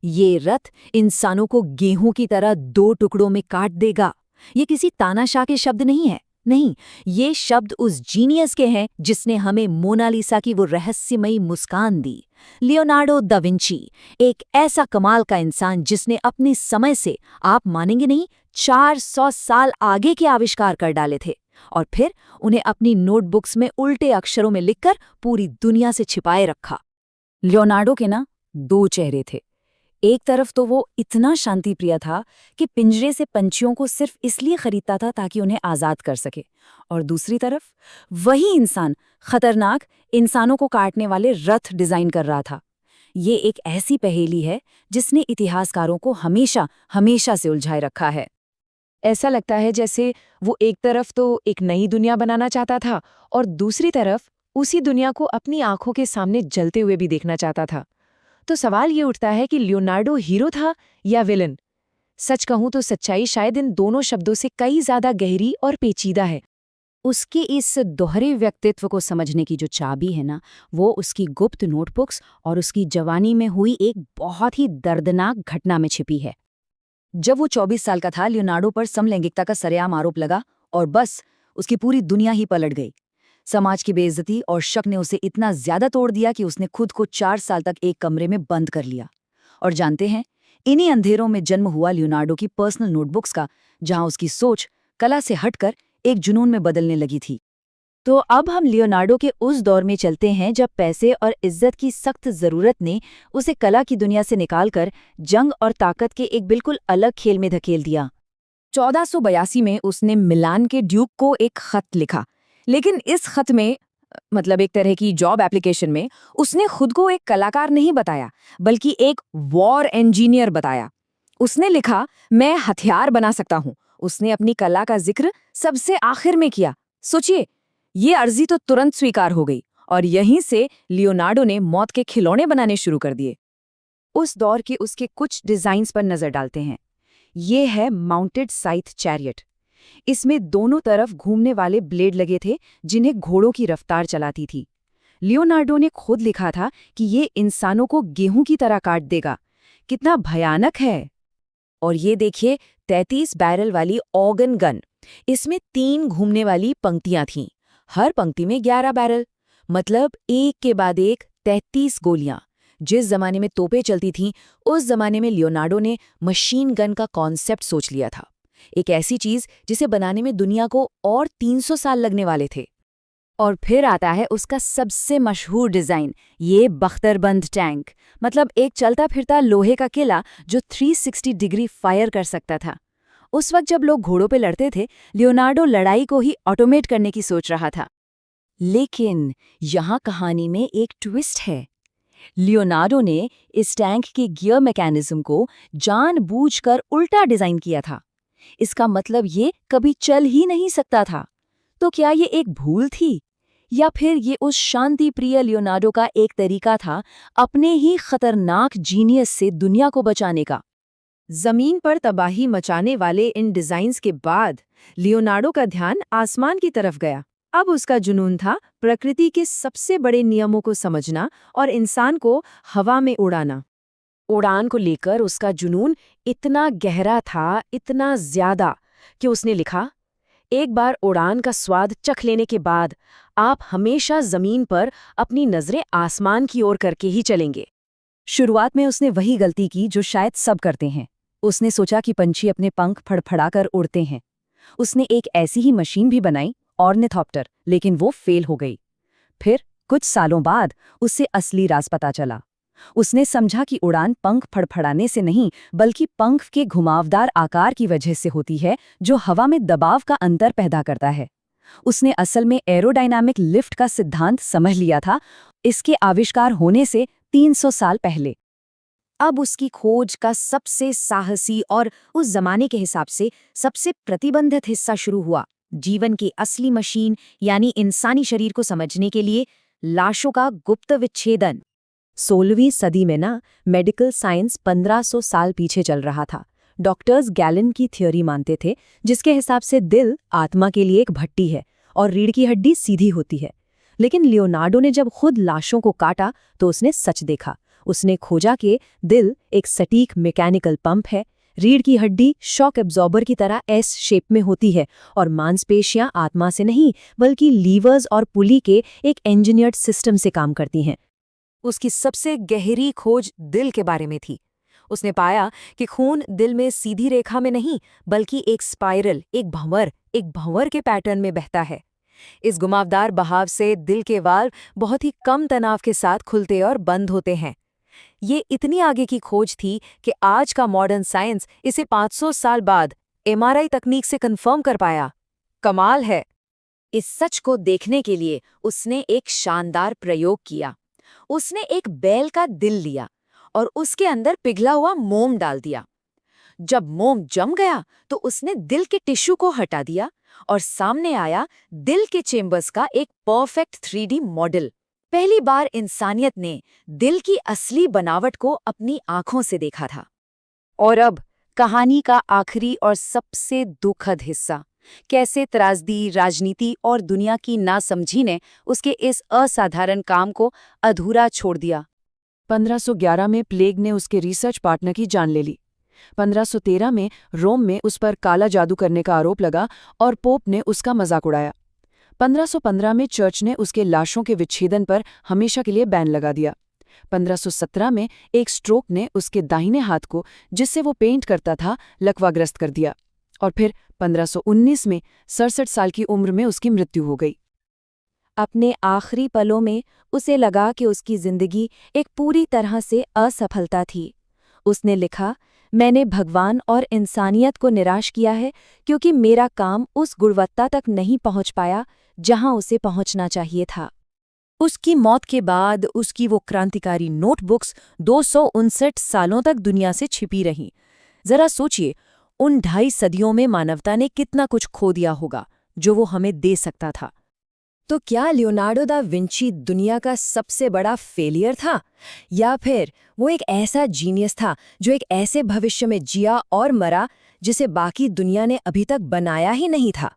ये रथ इंसानों को गेहूं की तरह दो टुकड़ों में काट देगा। ये किसी तानाशाह के शब्द नहीं है। नहीं, ये शब्द उस जीनियस के हैं जिसने हमें मोनालिसा की वो रहस्यमयी मुस्कान दी। लियोनार्डो दा विंची, एक ऐसा कमाल का इंसान जिसने अपने समय से, आप मानेंगे नहीं, 400 साल आगे के आविष्कार कर डाले थे और फिर उन्हें अपनी नोटबुक्स में उल्टे अक्षरों में लिखकर पूरी दुनिया से छिपाए रखा। लियोनार्डो के ना दो चेहरे थे। एक तरफ तो वो इतना शांतिप्रिय था कि पिंजरे से पंछियों को सिर्फ इसलिए खरीदता था ताकि उन्हें आज़ाद कर सके, और दूसरी तरफ वही इंसान खतरनाक इंसानों को काटने वाले रथ डिज़ाइन कर रहा था। ये एक ऐसी पहेली है जिसने इतिहासकारों को हमेशा हमेशा से उलझाए रखा है। ऐसा लगता है जैसे वो एक तरफ तो एक नई दुनिया बनाना चाहता था और दूसरी तरफ उसी दुनिया को अपनी आंखों के सामने जलते हुए भी देखना चाहता था। तो सवाल ये उठता है कि लियोनार्डो हीरो था या विलन? सच कहूं तो सच्चाई शायद इन दोनों शब्दों से कई ज्यादा गहरी और पेचीदा है। उसके इस दोहरे व्यक्तित्व को समझने की जो चाबी है ना, वो उसकी गुप्त नोटबुक्स और उसकी जवानी में हुई एक बहुत ही दर्दनाक घटना में छिपी है। जब वो 24 साल का था, लियोनार्डो पर समलैंगिकता का सरेआम आरोप लगा और बस उसकी पूरी दुनिया ही पलट गई। समाज की बेइज्जती और शक ने उसे इतना ज्यादा तोड़ दिया कि उसने खुद को 4 साल तक एक कमरे में बंद कर लिया। और जानते हैं, इन्हीं अंधेरों में जन्म हुआ लियोनार्डो की पर्सनल नोटबुक्स का, जहां उसकी सोच कला से हटकर एक जुनून में बदलने लगी थी। तो अब हम लियोनार्डो के उस दौर में चलते हैं जब पैसे और इज्जत की सख्त जरूरत ने उसे कला की दुनिया से निकालकर जंग और ताकत के एक बिल्कुल अलग खेल में धकेल दिया। 1482 में उसने मिलान के ड्यूक को एक खत लिखा, लेकिन इस खत में, मतलब एक तरह की जॉब एप्लीकेशन में, उसने खुद को एक कलाकार नहीं बताया बल्कि एक वॉर इंजीनियर बताया। उसने लिखा, मैं हथियार बना सकता हूं। उसने अपनी कला का जिक्र सबसे आखिर में किया। सोचिए, ये अर्जी तो तुरंत स्वीकार हो गई और यहीं से लियोनार्डो ने मौत के खिलौने बनाने शुरू कर दिए। उस दौर के उसके कुछ डिजाइन्स पर नजर डालते हैं। ये है माउंटेड साइथ चैरियट। इसमें दोनों तरफ घूमने वाले ब्लेड लगे थे जिन्हें घोड़ों की रफ्तार चलाती थी। लियोनार्डो ने खुद लिखा था कि ये इंसानों को गेहूं की तरह काट देगा। कितना भयानक है। और ये देखिए, 33 बैरल वाली ऑर्गन गन। इसमें 3 घूमने वाली पंक्तियां थीं, हर पंक्ति में 11 बैरल, मतलब एक के बाद एक 33 गोलियां। जिस जमाने में तोपें चलती थीं, उस जमाने में लियोनार्डो ने मशीन गन का कॉन्सेप्ट सोच लिया था। एक ऐसी चीज जिसे बनाने में दुनिया को और 300 साल लगने वाले थे। और फिर आता है उसका सबसे मशहूर डिजाइन, ये बख्तरबंद टैंक, मतलब एक चलता फिरता लोहे का किला जो 360 डिग्री फायर कर सकता था। उस वक्त जब लोग घोड़ों पे लड़ते थे, लियोनार्डो लड़ाई को ही ऑटोमेट करने की सोच रहा था। लेकिन यहाँ कहानी में एक ट्विस्ट है। लियोनार्डो ने इस टैंक के गियर मैकेनिज्म को जानबूझकर उल्टा डिजाइन किया था। इसका मतलब ये कभी चल ही नहीं सकता था। तो क्या ये एक भूल थी, या फिर ये उस शांति प्रिय लियोनार्डो का एक तरीका था अपने ही खतरनाक जीनियस से दुनिया को बचाने का? जमीन पर तबाही मचाने वाले इन डिजाइन्स के बाद लियोनार्डो का ध्यान आसमान की तरफ गया। अब उसका जुनून था प्रकृति के सबसे बड़े नियमों को समझना और इंसान को हवा में उड़ाना। उड़ान को लेकर उसका जुनून इतना गहरा था, इतना ज्यादा, कि उसने लिखा, एक बार उड़ान का स्वाद चख लेने के बाद आप हमेशा जमीन पर अपनी नजरें आसमान की ओर करके ही चलेंगे। शुरुआत में उसने वही गलती की जो शायद सब करते हैं। उसने सोचा कि पंछी अपने पंख फड़फड़ाकर उड़ते हैं। उसने एक ऐसी ही मशीन भी बनाई, ऑर्निथॉप्टर, लेकिन वो फेल हो गई। फिर कुछ सालों बाद उसे असली राज पता चला। उसने समझा कि उड़ान पंख फड़फड़ाने से नहीं, बल्कि पंख के घुमावदार आकार की वजह से होती है, जो हवा में दबाव का अंतर पैदा करता है। उसने असल में एरोडायनामिक लिफ्ट का सिद्धांत समझ लिया था, इसके आविष्कार होने से 300 साल पहले। अब उसकी खोज का सबसे साहसी और उस जमाने के हिसाब से सबसे प्रतिबंधित हिस्सा शुरू हुआ। जीवन की असली मशीन यानी इंसानी शरीर को समझने के लिए लाशों का गुप्त विच्छेदन। 16वीं सदी में ना मेडिकल साइंस 1500 साल पीछे चल रहा था। डॉक्टर्स गैलन की थ्योरी मानते थे, जिसके हिसाब से दिल आत्मा के लिए एक भट्टी है और रीढ़ की हड्डी सीधी होती है। लेकिन लियोनार्डो ने जब खुद लाशों को काटा तो उसने सच देखा। उसने खोजा कि दिल एक सटीक मैकेनिकल पंप है, रीढ़ की हड्डी शॉक एब्जॉर्बर की तरह एस शेप में होती है और मांसपेशियां आत्मा से नहीं बल्कि लीवर्स और पुली के एक इंजीनियर्ड सिस्टम से काम करती हैं। उसकी सबसे गहरी खोज दिल के बारे में थी। उसने पाया कि खून दिल में सीधी रेखा में नहीं बल्कि एक स्पाइरल, एक भंवर के पैटर्न में बहता है। इस घुमावदार बहाव से दिल के वाल्व बहुत ही कम तनाव के साथ खुलते और बंद होते हैं। ये इतनी आगे की खोज थी कि आज का मॉडर्न साइंस इसे 500 साल बाद एमआरआई तकनीक से कंफर्म कर पाया। कमाल है। इस सच को देखने के लिए उसने एक शानदार प्रयोग किया। उसने एक बैल का दिल लिया और उसके अंदर पिघला हुआ मोम डाल दिया। जब मोम जम गया तो उसने दिल के टिश्यू को हटा दिया और सामने आया दिल के चेम्बर्स का एक परफेक्ट 3D मॉडल। पहली बार इंसानियत ने दिल की असली बनावट को अपनी आंखों से देखा था। और अब कहानी का आखिरी और सबसे दुखद हिस्सा, कैसे त्रासदी, राजनीति और दुनिया की नासमझी ने उसके इस असाधारण काम को अधूरा छोड़ दिया। 1511 में प्लेग ने उसके रिसर्च पार्टनर की जान ले ली। 1513 में रोम में उस पर काला जादू करने का आरोप लगा और पोप ने उसका मजाक उड़ाया। 1515 में चर्च ने उसके लाशों के विच्छेदन पर हमेशा के लिए बैन लगा दिया। 1517 में एक स्ट्रोक ने उसके दाहिने हाथ को, जिससे वो पेंट करता था, लकवाग्रस्त कर दिया। और फिर 1519 में 67 साल की उम्र में उसकी मृत्यु हो गई। अपने आखिरी पलों में उसे लगा कि उसकी जिंदगी एक पूरी तरह से असफलता थी। उसने लिखा, मैंने भगवान और इंसानियत को निराश किया है क्योंकि मेरा काम उस गुणवत्ता तक नहीं पहुंच पाया जहां उसे पहुंचना चाहिए था। उसकी मौत के बाद उसकी वो क्रांतिकारी नोटबुक्स 259 सालों तक दुनिया से छिपी रहीं। जरा सोचिए, उन 2.5 सदियों में मानवता ने कितना कुछ खो दिया होगा जो वो हमें दे सकता था। तो क्या लियोनार्डो दा विंची दुनिया का सबसे बड़ा फेलियर था, या फिर वो एक ऐसा जीनियस था जो एक ऐसे भविष्य में जिया और मरा जिसे बाकी दुनिया ने अभी तक बनाया ही नहीं था?